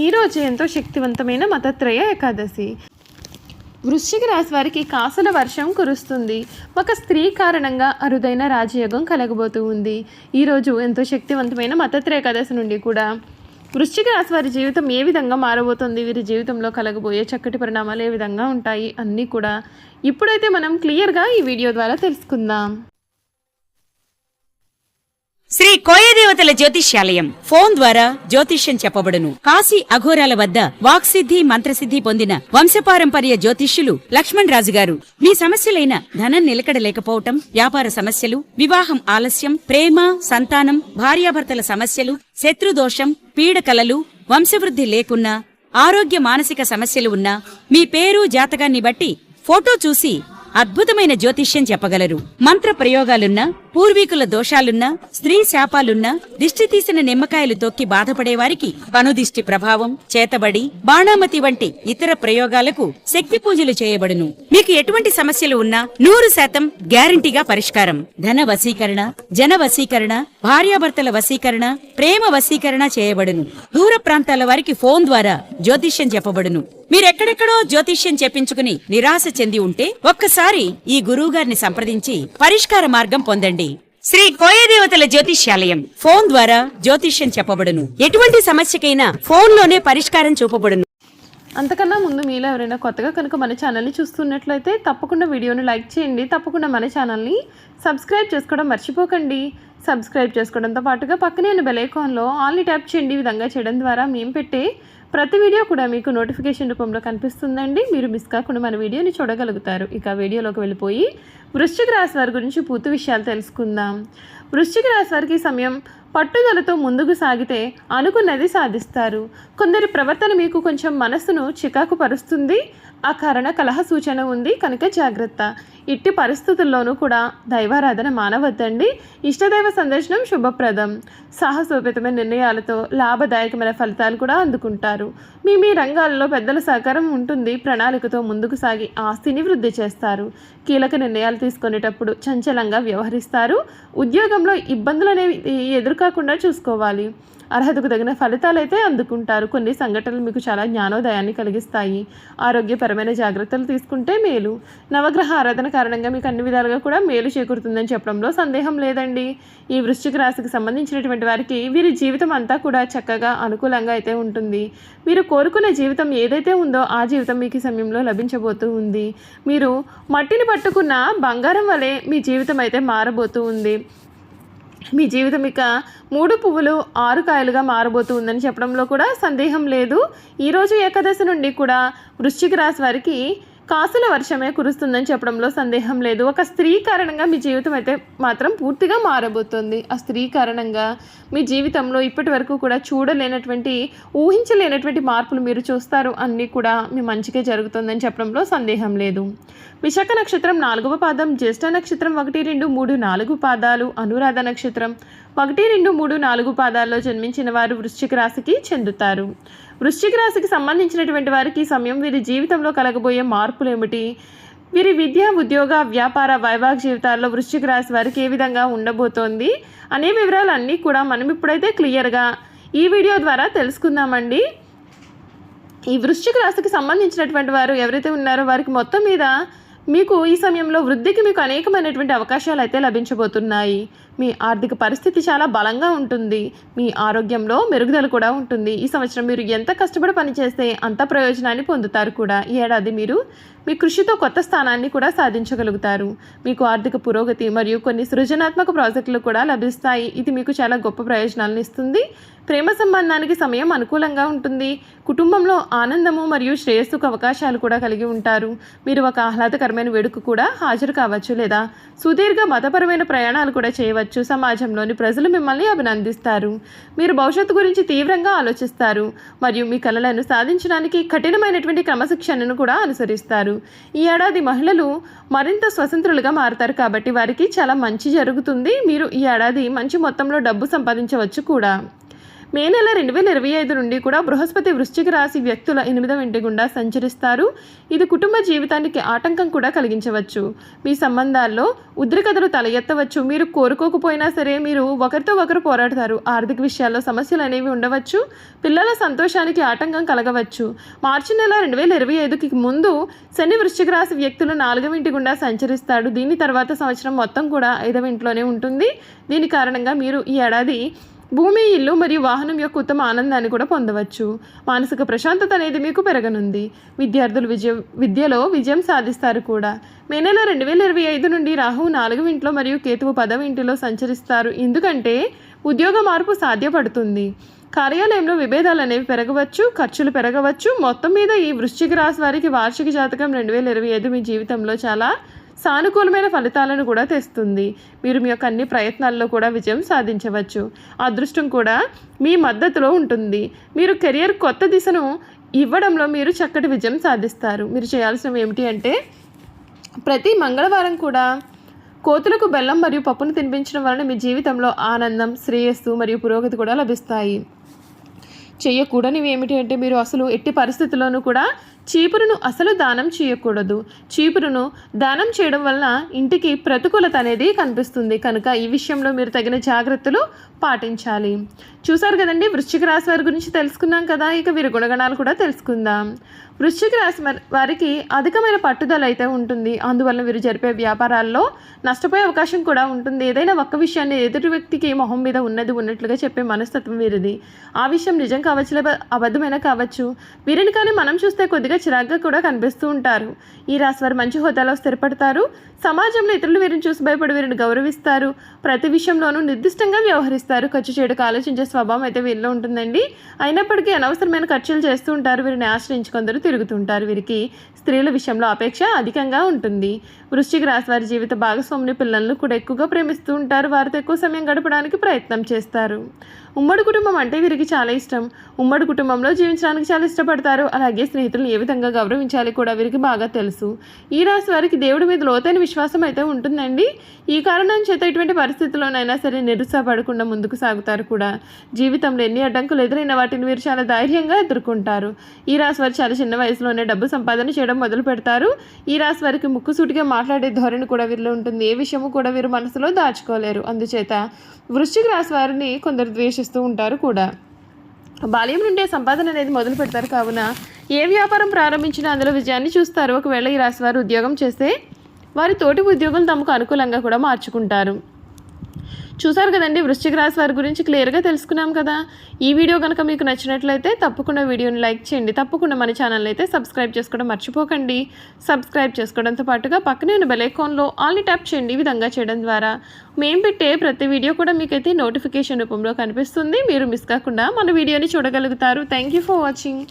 ఈరోజు ఎంతో శక్తివంతమైన మతత్రయ ఏకాదశి. వృశ్చిక రాశి వారికి కాసుల వర్షం కురుస్తుంది. ఒక స్త్రీ కారణంగా అరుదైన రాజయోగం కలగబోతూ ఉంది. ఈరోజు ఎంతో శక్తివంతమైన మతత్రయ ఏకాదశి నుండి కూడా వృశ్చిక రాశి వారి జీవితం ఏ విధంగా మారబోతుంది, వీరి జీవితంలో కలగబోయే చక్కటి పరిణామాలు ఏ విధంగా ఉంటాయి అన్నీ కూడా ఇప్పుడైతే మనం క్లియర్గా ఈ వీడియో ద్వారా తెలుసుకుందాం. శ్రీ కోయదేవతల జ్యోతిష్యాలయం ఫోన్ ద్వారా జ్యోతిష్యం చెప్పబడును. కాశీ అఘోరాల వద్ద వాక్సిద్ధి మంత్రసిద్ధి పొందిన వంశపారంపర్య జ్యోతిష్యులు లక్ష్మణ్ రాజు గారు మీ సమస్యలైన ధనం నిలకడ లేకపోవటం, వ్యాపార సమస్యలు, వివాహం ఆలస్యం, ప్రేమ, సంతానం, భార్యాభర్తల సమస్యలు, శత్రుదోషం, పీడకలలు, వంశవృద్ధి లేకున్నా, ఆరోగ్య మానసిక సమస్యలు ఉన్నా మీ పేరు జాతకాన్ని బట్టి ఫోటో చూసి అద్భుతమైన జ్యోతిష్యం చెప్పగలరు. మంత్ర ప్రయోగాలున్నా, పూర్వీకుల దోషాలున్నా, స్త్రీ శాపాలున్నా, దిష్టి తీసిన నిమ్మకాయలు తొక్కి బాధపడేవారికి కనుదిష్టి ప్రభావం, చేతబడి, బాణామతి వంటి ఇతర ప్రయోగాలకు శక్తి పూజలు చేయబడును. మీకు ఎటువంటి సమస్యలు ఉన్నా 100% గ్యారంటీగా పరిష్కారం. ధన వశీకరణ, జన వశీకరణ, భార్యాభర్తల వశీకరణ, ప్రేమ వశీకరణ చేయబడును. దూర ప్రాంతాల వారికి ఫోన్ ద్వారా జ్యోతిష్యం చెప్పబడును. మీరెక్కడెక్కడో జ్యోతిష్యం చెప్పించుకుని నిరాశ చెంది ఉంటే ఒక్కసారి ఈ గురువుగారిని సంప్రదించి పరిష్కార మార్గం పొందండి. శ్రీ కోయదేవతల జ్యోతిష్యాలయం ఫోన్ ద్వారా జ్యోతిష్యం చెప్పబడును. ఎటువంటి సమస్యకైనా ఫోన్లోనే పరిష్కారం చూపబడును. అంతకన్నా ముందు మీలో ఎవరైనా కొత్తగా కనుక మన ఛానల్ని చూస్తున్నట్లయితే తప్పకుండా వీడియోని లైక్ చేయండి. తప్పకుండా మన ఛానల్ని సబ్స్క్రైబ్ చేసుకోవడం మర్చిపోకండి. సబ్స్క్రైబ్ చేసుకోవడంతో పాటుగా పక్కనే ఉన్న బెల్ ఐకాన్లో ఆల్ని ట్యాప్ చేయండి. ఈ విధంగా చేయడం ద్వారా మేము పెట్టే ప్రతి వీడియో కూడా మీకు నోటిఫికేషన్ రూపంలో కనిపిస్తుందండి. మీరు మిస్ కాకుండా మన వీడియోని చూడగలుగుతారు. ఇక వీడియోలోకి వెళ్ళిపోయి వృశ్చిక రాశి వారి గురించి పూర్తి విషయాలు తెలుసుకుందాం. వృశ్చిక రాశి వారికి సమయం పట్టుదలతో ముందుకు సాగితే అనుకున్నది సాధిస్తారు. కొందరి ప్రవర్తన మీకు కొంచెం మనస్సును చికాకు పరుస్తుంది. ఆ కారణ కలహ సూచన ఉంది కనుక జాగ్రత్త. ఇట్టి పరిస్థితుల్లోనూ కూడా దైవారాధన మానవద్దండి. ఇష్టదైవ సందర్శనం శుభప్రదం. సాహసోపేతమైన నిర్ణయాలతో లాభదాయకమైన ఫలితాలు కూడా అందుకుంటారు. మీ రంగాల్లో పెద్దల సహకారం ఉంటుంది. ప్రణాళికతో ముందుకు సాగి ఆస్తిని వృద్ధి చేస్తారు. కీలక నిర్ణయాలు తీసుకునేటప్పుడు చంచలంగా వ్యవహరిస్తారు. ఉద్యోగంలో ఇబ్బందులు అనేవి ఎదురుకాకుండా చూసుకోవాలి. అర్హతకు తగిన ఫలితాలు అయితే అందుకుంటారు. కొన్ని సంఘటనలు మీకు చాలా జ్ఞానోదయాన్ని కలిగిస్తాయి. ఆరోగ్యపరమైన జాగ్రత్తలు తీసుకుంటే మేలు. నవగ్రహ ఆరాధన కారణంగా మీకు అన్ని విధాలుగా కూడా మేలు చేకూరుతుందని చెప్పడంలో సందేహం లేదండి. ఈ వృశ్చిక రాశికి సంబంధించినటువంటి వారికి వీరి జీవితం అంతా కూడా చక్కగా అనుకూలంగా అయితే ఉంటుంది. మీరు కోరుకునే జీవితం ఏదైతే ఉందో ఆ జీవితం మీకు ఈ సమయంలో లభించబోతూ ఉంది. మీరు మట్టిని పట్టుకున్న బంగారం వలె మీ జీవితం అయితే మారబోతూ ఉంది. మీ జీవితం ఇక 3 పువ్వులు 6 కాయలుగా మారబోతూ ఉందని చెప్పడంలో కూడా సందేహం లేదు. ఈరోజు ఏకాదశి నుండి కూడా వృశ్చిక రాశి వారికి కాసుల వర్షమే కురుస్తుందని చెప్పడంలో సందేహం లేదు. ఒక స్త్రీ కారణంగా మీ జీవితం అయితే మాత్రం పూర్తిగా మారబోతోంది. ఆ స్త్రీ కారణంగా మీ జీవితంలో ఇప్పటి వరకు కూడా చూడలేనటువంటి, ఊహించలేనటువంటి మార్పులు మీరు చూస్తారు. అన్నీ కూడా మీ మంచిగా జరుగుతుందని చెప్పడంలో సందేహం లేదు. విశాఖ నక్షత్రం 4వ పాదం, జ్యేష్ఠ నక్షత్రం 1, 2, 3, 4 పాదాలు, అనురాధ నక్షత్రం 1, 2, 3, 4 పాదాల్లో జన్మించిన వారు వృశ్చిక రాశికి చెందుతారు. వృశ్చిక రాశికి సంబంధించినటువంటి వారికి ఈ సమయం వీరి జీవితంలో కలగబోయే మార్పులు ఏమిటి, వీరి విద్య, ఉద్యోగ, వ్యాపార, వైవాహిక జీవితాల్లో వృశ్చిక రాశి వారికి ఏ విధంగా ఉండబోతోంది అనే వివరాలన్నీ కూడా మనం ఇప్పుడైతే క్లియర్గా ఈ వీడియో ద్వారా తెలుసుకుందామండి. ఈ వృశ్చిక రాశికి సంబంధించినటువంటి వారు ఎవరైతే ఉన్నారో వారికి మొత్తం మీద మీకు ఈ సమయంలో వృద్ధికి మీకు అనేకమైనటువంటి అవకాశాలు అయితే లభించబోతున్నాయి. మీ ఆర్థిక పరిస్థితి చాలా బలంగా ఉంటుంది. మీ ఆరోగ్యంలో మెరుగుదల కూడా ఉంటుంది. ఈ సంవత్సరం మీరు ఎంత కష్టపడి పనిచేస్తే అంత ప్రయోజనాన్ని పొందుతారు కూడా. ఈ ఏడాది మీరు మీ కృషితో కొత్త స్థానాన్ని కూడా సాధించగలుగుతారు. మీకు ఆర్థిక పురోగతి మరియు కొన్ని సృజనాత్మక ప్రాజెక్టులు కూడా లభిస్తాయి. ఇది మీకు చాలా గొప్ప ప్రయోజనాలను ఇస్తుంది. ప్రేమ సంబంధానికి సమయం అనుకూలంగా ఉంటుంది. కుటుంబంలో ఆనందము మరియు శ్రేయస్సుకు అవకాశాలు కూడా కలిగి ఉంటారు. మీరు ఒక ఆహ్లాదకరమైన వేడుక కూడా హాజరు కావచ్చు లేదా సుదీర్ఘ మతపరమైన ప్రయాణాలు కూడా చేయవచ్చు. సమాజంలోని ప్రజలు మిమ్మల్ని అభినందిస్తారు. మీరు భవిష్యత్తు గురించి తీవ్రంగా ఆలోచిస్తారు మరియు మీ కలలను సాధించడానికి కఠినమైనటువంటి క్రమశిక్షణను కూడా అనుసరిస్తారు. ఈ ఏడాది మహిళలు మరింత స్వతంత్రులుగా మారుతారు కాబట్టి వారికి చాలా మంచి జరుగుతుంది. మీరు ఈ ఏడాది మంచి మొత్తంలో డబ్బు సంపాదించవచ్చు కూడా. మే నెల 2025 నుండి కూడా బృహస్పతి వృశ్చిక రాశి వ్యక్తుల 8వ ఇంటి గుండా సంచరిస్తారు. ఇది కుటుంబ జీవితానికి ఆటంకం కూడా కలిగించవచ్చు. మీ సంబంధాల్లో ఉద్రిక్తతలు తల ఎత్తవచ్చు. మీరు కోరుకోకపోయినా సరే మీరు ఒకరితో ఒకరు పోరాడతారు. ఆర్థిక విషయాల్లో సమస్యలు అనేవి ఉండవచ్చు. పిల్లల సంతోషానికి ఆటంకం కలగవచ్చు. మార్చి నెల 2025కి ముందు శని వృశ్చిక రాశి వ్యక్తులు 4వ ఇంటి గుండా సంచరిస్తాడు. దీని తర్వాత సంవత్సరం మొత్తం కూడా 5వ ఇంట్లోనే ఉంటుంది. దీని కారణంగా మీరు ఈ ఏడాది భూమి, ఇల్లు మరియు వాహనం యొక్క ఉత్తమ ఆనందాన్ని కూడా పొందవచ్చు. మానసిక ప్రశాంతత అనేది మీకు పెరగనుంది. విద్యార్థులు విద్యలో విజయం సాధిస్తారు కూడా. మే నెల 2025 నుండి రాహువు 4వ ఇంట్లో మరియు కేతువు 10వ ఇంటిలో సంచరిస్తారు. ఎందుకంటే ఉద్యోగ మార్పు సాధ్యపడుతుంది. కార్యాలయంలో విభేదాలు అనేవి పెరగవచ్చు, ఖర్చులు పెరగవచ్చు. మొత్తం మీద ఈ వృశ్చిక రాశి వారికి వార్షిక జాతకం 2025 మీ జీవితంలో చాలా సానుకూలమైన ఫలితాలను కూడా తెస్తుంది. మీరు మీ యొక్క అన్ని ప్రయత్నాల్లో కూడా విజయం సాధించవచ్చు. అదృష్టం కూడా మీ మద్దతులో ఉంటుంది. మీరు కెరియర్ కొత్త దిశను ఇవ్వడంలో మీరు చక్కటి విజయం సాధిస్తారు. మీరు చేయాల్సినవి ఏమిటి అంటే ప్రతి మంగళవారం కూడా కోతులకు బెల్లం మరియు పప్పును తినిపించడం వలన మీ జీవితంలో ఆనందం, శ్రేయస్సు మరియు పురోగతి కూడా లభిస్తాయి. చేయకూడనివి ఏమిటి అంటే మీరు అసలు ఎట్టి పరిస్థితుల్లోనూ కూడా చీపురును అసలు దానం చేయకూడదు. చీపురును దానం చేయడం వలన ఇంటికి ప్రతికూలత అనేది కనిపిస్తుంది. కనుక ఈ విషయంలో మీరు తగిన జాగ్రత్తలు పాటించాలి. చూసారు కదండి, వృశ్చిక రాశి వారి గురించి తెలుసుకున్నాం కదా. ఇక వీరి గుణగణాలు కూడా తెలుసుకుందాం. వృశ్చిక రాశి వారికి అధికమైన పట్టుదల అయితే ఉంటుంది. అందువల్ల వీరు జరిపే వ్యాపారాల్లో నష్టపోయే అవకాశం కూడా ఉంటుంది. ఏదైనా ఒక్క విషయాన్ని ఎదుటి వ్యక్తికి మొహం మీద ఉన్నట్లుగా చెప్పే మనస్తత్వం వీరిది. ఆ విషయం నిజం కావచ్చు లేదా అబద్ధమైన కావచ్చు. వీరిని కానీ మనం చూస్తే కొద్దిగా చిరాగ్గా కూడా కనిపిస్తూ ఉంటారు. ఈ రాశి వారు మంచి హోదాలో స్థిరపడతారు. సమాజంలో ఇతరులు వీరిని చూసి భయపడి వీరిని గౌరవిస్తారు. ప్రతి విషయంలోనూ నిర్దిష్టంగా వ్యవహరిస్తారు. ఖర్చు చేయడానికి ఆలోచించే స్వభావం అయితే వీరిలో ఉంటుందండి. అయినప్పటికీ అనవసరమైన ఖర్చులు చేస్తూ ఉంటారు. వీరిని ఆశ్రయించి కొందరు తిరుగుతుంటారు. వీరికి స్త్రీల విషయంలో అపేక్ష అధికంగా ఉంటుంది. వృశ్చిక రాశి వారి జీవిత భాగస్వామిని పిల్లలను కూడా ఎక్కువగా ప్రేమిస్తూ ఉంటారు. వారితో ఎక్కువ సమయం గడపడానికి ప్రయత్నం చేస్తారు. ఉమ్మడి కుటుంబం అంటే వీరికి చాలా ఇష్టం. ఉమ్మడి కుటుంబంలో జీవించడానికి చాలా ఇష్టపడతారు. అలాగే స్నేహితులను ఏ విధంగా గౌరవించాలి కూడా వీరికి బాగా తెలుసు. ఈ రాశి వారికి దేవుడి మీద లోతైన విశ్వాసం అయితే ఉంటుందండి. ఈ కారణం చేత ఇటువంటి పరిస్థితుల్లోనైనా సరే నిరుత్సాహపడకుండా ముందుకు సాగుతారు కూడా. జీవితంలో ఎన్ని అడ్డంకులు ఎదురైన వాటిని వీరు చాలా ధైర్యంగా ఎదుర్కొంటారు. ఈ రాశి వారు చాలా చిన్న వయసులోనే డబ్బు సంపాదన చేయడం మొదలు పెడతారు. ఈ రాశి వారికి ముక్కుసూటిగా మాట్లాడే ధోరణి కూడా వీరిలో ఉంటుంది. ఏ విషయము కూడా వీరు మనసులో దాచుకోలేరు. అందుచేత వృశ్చిక రాశి వారిని కొందరు ద్వేషిస్తూ ఉంటారు కూడా. బాల్యం నుండే సంపాదన అనేది మొదలు పెడతారు. కావున ఏ వ్యాపారం ప్రారంభించినా అందులో విజయాన్ని చూస్తారు. ఒకవేళ ఈ రాశి వారు ఉద్యోగం చేస్తే వారి తోటి ఉద్యోగులు తమకు అనుకూలంగా కూడా మార్చుకుంటారు. చూసారు కదండి, వృశ్చిక రాశి వారి గురించి క్లియర్గా తెలుసుకున్నాం కదా. ఈ వీడియో కనుక మీకు నచ్చినట్లయితే తప్పకుండా వీడియోని లైక్ చేయండి. తప్పకుండా మన ఛానల్ అయితే సబ్స్క్రైబ్ చేసుకోవడం మర్చిపోకండి. సబ్స్క్రైబ్ చేసుకోవడంతో పాటుగా పక్కనే ఉన్న బెల్ ఐకాన్లో ఆల్ని ట్యాప్ చేయండి. ఈ విధంగా చేయడం ద్వారా మేము పెట్టే ప్రతి వీడియో కూడా మీకైతే నోటిఫికేషన్ రూపంలో కనిపిస్తుంది. మీరు మిస్ కాకుండా మన వీడియోని చూడగలుగుతారు. Thank you for watching.